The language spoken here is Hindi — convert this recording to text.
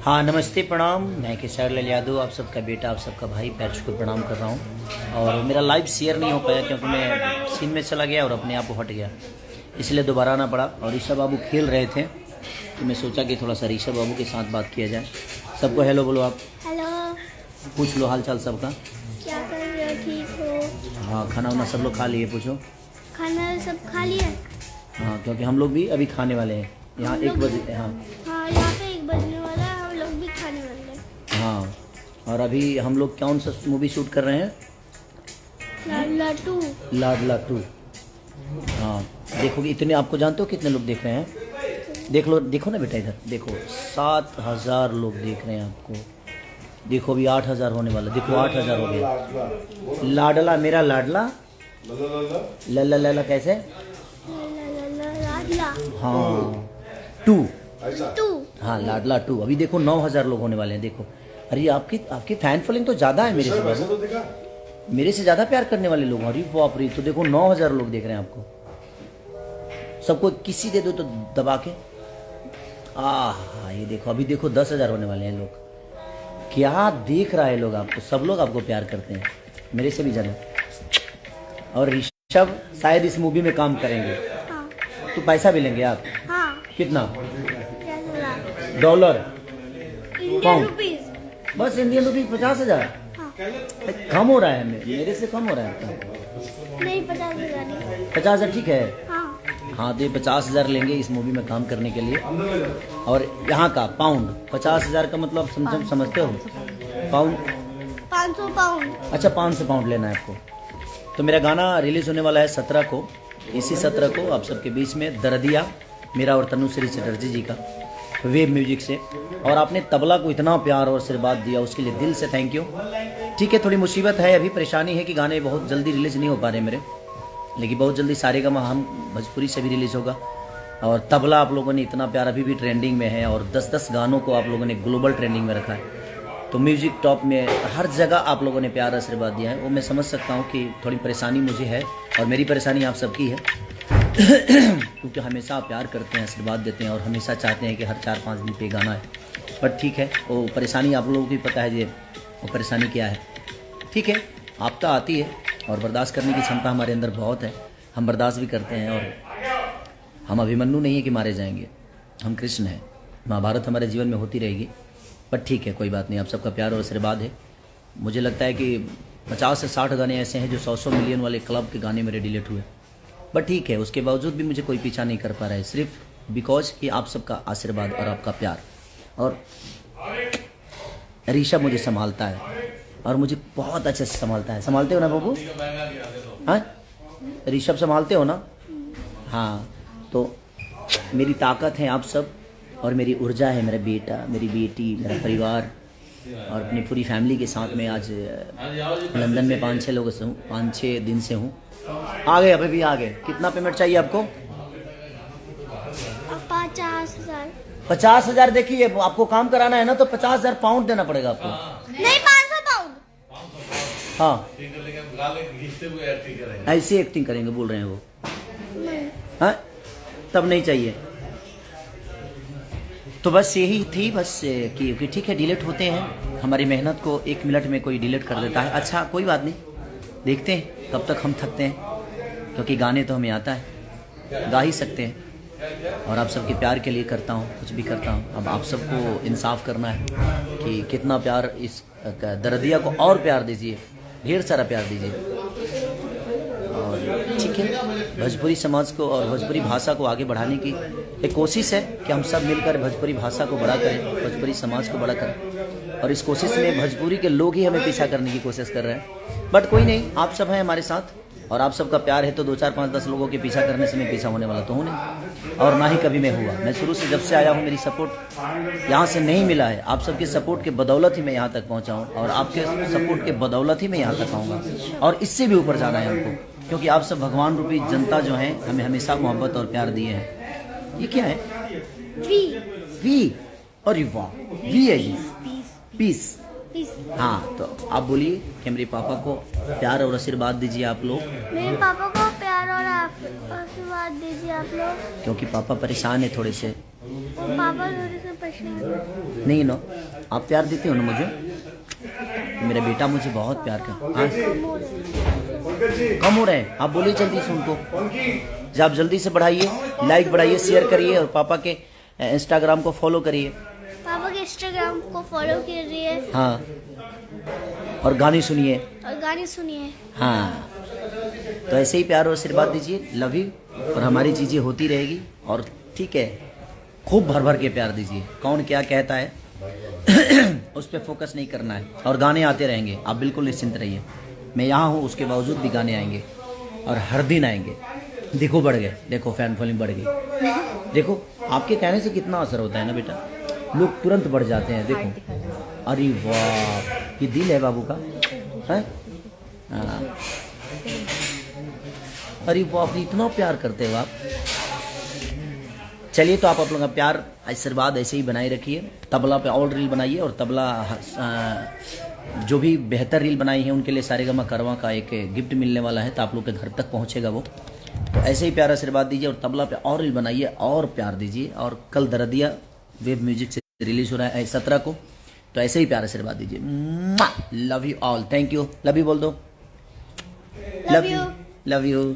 हाँ नमस्ते प्रणाम। मैं केसर लाल यादव, आप सबका बेटा, आप सबका भाई, पैर छू कर प्रणाम कर रहा हूँ। और मेरा लाइव शेयर नहीं हो पाया क्योंकि मैं सीन में चला गया और अपने आप को हट गया, इसलिए दोबारा आना पड़ा। और ऋषभ बाबू खेल रहे थे तो मैं सोचा कि थोड़ा सा ऋषभ बाबू के साथ बात किया जाए। सबको हेलो बोलो आप। हेलो। पूछ लो हाल चाल सबका। क्या कर रहे हो? ठीक हो? हाँ खाना वाना सब लोग खा लिए? पूछो। खाना सब खा लिया? हाँ क्योंकि हम लोग भी अभी खाने वाले हैं। यहाँ 1 बजे। हाँ हाँ, यहाँ पे 1 बजने वाला है, हम लोग भी खाने वाले हैं। हाँ, और अभी हम लोग कौन सा मूवी शूट कर रहे हैं? लाडला 2। लाडला 2। हाँ देखोगे, इतने आपको जानते हो कितने लोग देख रहे हैं? देख लो, देखो ना बेटा, इधर देखो 7000 लोग देख रहे हैं आपको। देखो अभी 8000 होने वाला। देखो 8000 हो गया। लाडला मेरा लाडला, लल्ला लल्ला कैसे? लाडला हाँ 2। हाँ लाडला 2। अभी देखो 9000 लोग होने वाले हैं। देखो अरे आपकी फैन फॉलोइंग तो ज़्यादा है मेरे से बाबू, मेरे से ज़्यादा प्यार करने वाले लोग। अरे बाप रे, तो देखो 9000 लोग देख रहे हैं आपको। सबको किसी दे दो तो दबा के। ये देखो, अभी देखो 10,000 होने वाले हैं लोग। क्या देख रहा है लोग आपको, सब लोग आपको प्यार करते हैं, मेरे से भी ज़्यादा। और ऋषभ शायद इस मूवी में काम करेंगे। हाँ। तो पैसा भी लेंगे आप? हाँ। कितना? $10,000 $? Indian rupees. बस इंडियन रुपीज 50,000? हाँ। कम हो रहा है, मेरे से कम हो रहा है। नहीं, 50,000 नहीं। 50,000 ठीक है। हाँ। हाँ तो ये 50,000 लेंगे इस मूवी में काम करने के लिए। और यहाँ का पाउंड 50,000 का मतलब समझते हो? Pound 500 pound. अच्छा 500 पाउंड लेना है आपको। तो मेरा गाना रिलीज होने वाला है 17 को। इसी 17 को आप सबके बीच में दर्दिया, मेरा और तनुश्री चटर्जी जी का, वेब म्यूजिक से। और आपने तबला को इतना प्यार और आशीर्वाद दिया, उसके लिए दिल से थैंक यू। ठीक है, थोड़ी मुसीबत है, अभी परेशानी है कि गाने बहुत जल्दी रिलीज नहीं हो पा रहे मेरे, लेकिन बहुत जल्दी सारेगामा हम भोजपुरी से भी रिलीज होगा। और तबला आप लोगों ने इतना प्यार, अभी भी ट्रेंडिंग में है। और 10-10 गानों को आप लोगों ने ग्लोबल ट्रेंडिंग में रखा है। तो म्यूजिक टॉप में हर जगह आप लोगों ने प्यार आशीर्वाद दिया है। वो मैं समझ सकता हूँ कि थोड़ी परेशानी मुझे है, और मेरी परेशानी आप सबकी है क्योंकि हमेशा आप प्यार करते हैं, आशीर्वाद देते हैं, और हमेशा चाहते हैं कि हर 4-5 दिन पे गाना है। बट ठीक है, वो परेशानी आप लोगों को भी पता है, ये वो परेशानी क्या है। ठीक है, आपदा आती है और बर्दाश्त करने की क्षमता हमारे अंदर बहुत है, हम बर्दाश्त भी करते हैं। और हम अभिमन्यु नहीं है कि मारे जाएंगे, हम कृष्ण हैं। महाभारत हमारे जीवन में होती रहेगी। बट ठीक है, कोई बात नहीं, आप सबका प्यार और आशीर्वाद है। मुझे लगता है कि 50 से 60 गाने ऐसे हैं जो 100 मिलियन वाले क्लब के गाने मेरे डिलीट हुए। बट ठीक है, उसके बावजूद भी मुझे कोई पीछा नहीं कर पा रहा है, सिर्फ बिकॉज कि आप सबका आशीर्वाद और आपका प्यार। और ऋषभ मुझे संभालता है, और मुझे बहुत अच्छे से संभालता है। संभालते हो ना बाबू? हाँ ऋषभ संभालते हो ना? हाँ, तो मेरी ताकत है आप सब, और मेरी ऊर्जा है मेरा बेटा, मेरी बेटी, मेरा परिवार, और अपनी पूरी फैमिली के साथ में आज लंदन में 5-6 लोगों से हूँ, 5-6 दिन से हूँ। आ गए, अभी भी आ गए। कितना पेमेंट चाहिए आपको? 50,000। 50,000। देखिए आपको काम कराना है ना, तो 50,000 पाउंड देना पड़ेगा आपको। नहीं, 500 पाउंड। हाँ ऐसी एक्टिंग करेंगे बोल रहे हैं वो। हाँ तब नहीं चाहिए। तो बस यही थी, बस कि ठीक है, डिलीट होते हैं। हमारी मेहनत को 1 मिनट में कोई डिलीट कर देता है। अच्छा कोई बात नहीं, देखते हैं कब तक हम थकते हैं, क्योंकि गाने तो हमें आता है, गा ही सकते हैं। और आप सबके प्यार के लिए करता हूँ, कुछ भी करता हूँ। अब आप सबको इंसाफ करना है कि कितना प्यार, इस दर्दिया को और प्यार दीजिए, ढेर सारा प्यार दीजिए। और ठीक है, भोजपुरी समाज को और भोजपुरी भाषा को आगे बढ़ाने की एक कोशिश है कि हम सब मिलकर भोजपुरी भाषा को बड़ा करें, भोजपुरी समाज को बड़ा करें। और इस कोशिश में भोजपुरी के लोग ही हमें पीछा करने की कोशिश कर रहे हैं। बट कोई नहीं, आप सब हैं हमारे साथ, और आप सबका प्यार है तो 2, 4, 5, 10 लोगों के पीछा करने से मैं पीछा होने वाला तो हूँ नहीं, और ना ही कभी मैं हुआ। मैं शुरू से जब से आया हूँ, मेरी सपोर्ट यहाँ से नहीं मिला है। आप सबके सपोर्ट के बदौलत ही मैं यहाँ तक पहुँचा हूँ, और आपके सपोर्ट के बदौलत ही मैं यहाँ तक आऊँगा। और इससे भी ऊपर जाना है हमको, क्योंकि आप सब भगवान रूपी जनता जो है हमें हमेशा मोहब्बत और प्यार दिए हैं। ये क्या है? वी। और वाह, वी है ये, पीस। हाँ तो आप बोलिए कि मेरे पापा को प्यार और आशीर्वाद दीजिए आप लोग। मेरे पापा को प्यार और आशीर्वाद दीजिए आप लोग, क्योंकि पापा परेशान है थोड़े से। वो पापा थोड़े से परेशान। नहीं नो, आप प्यार देते हो ना मुझे, मेरा बेटा मुझे बहुत प्यार कर। हाँ? कम हो रहे हैं, आप बोलिए जल्दी से उनको, आप जल्दी से बढ़ाइए, लाइक बढ़ाइए, शेयर करिए और पापा के इंस्टाग्राम को फॉलो करिए। पापा के इंस्टाग्राम को फॉलो करिए। हाँ, और गाने सुनिए। और गाने सुनिए। हाँ, तो ऐसे ही प्यार और आशीर्वाद दीजिए। Love you. और हमारी चीज़ें होती रहेगी, और ठीक है, खूब भर भर के प्यार दीजिए। कौन क्या कहता है उस पर फोकस नहीं करना है, और गाने आते रहेंगे, आप बिल्कुल निश्चिंत रहिए। मैं यहाँ हूँ, उसके बावजूद भी गाने आएंगे, और हर दिन आएंगे। देखो बढ़ गए, देखो फैन फॉलोइंग बढ़ गई। देखो आपके कहने से कितना असर होता है ना बेटा, लोग तुरंत बढ़ जाते हैं। देखो, अरे वाह, ये दिल है बाबू का है। हाँ, अरे बाप रे, इतना प्यार करते हो आप। चलिए, तो आप लोगों का प्यार आशीर्वाद ऐसे ही बनाए रखिए। तबला पे और रील बनाइए, और तबला जो भी बेहतर रील बनाई है उनके लिए सारेगामा कारवां का एक गिफ्ट मिलने वाला है, तो आप लोग के घर तक पहुंचेगा वो। तो ऐसे ही प्यार आशीर्वाद दीजिए, और तबला पे और रील बनाइए और प्यार दीजिए। और कल दरदिया वेब म्यूजिक से रिलीज हो रहा है 17 को, तो ऐसे ही प्यार आशीर्वाद दीजिए। Love you all, thank you. Love you बोल दो। Love you. Love you.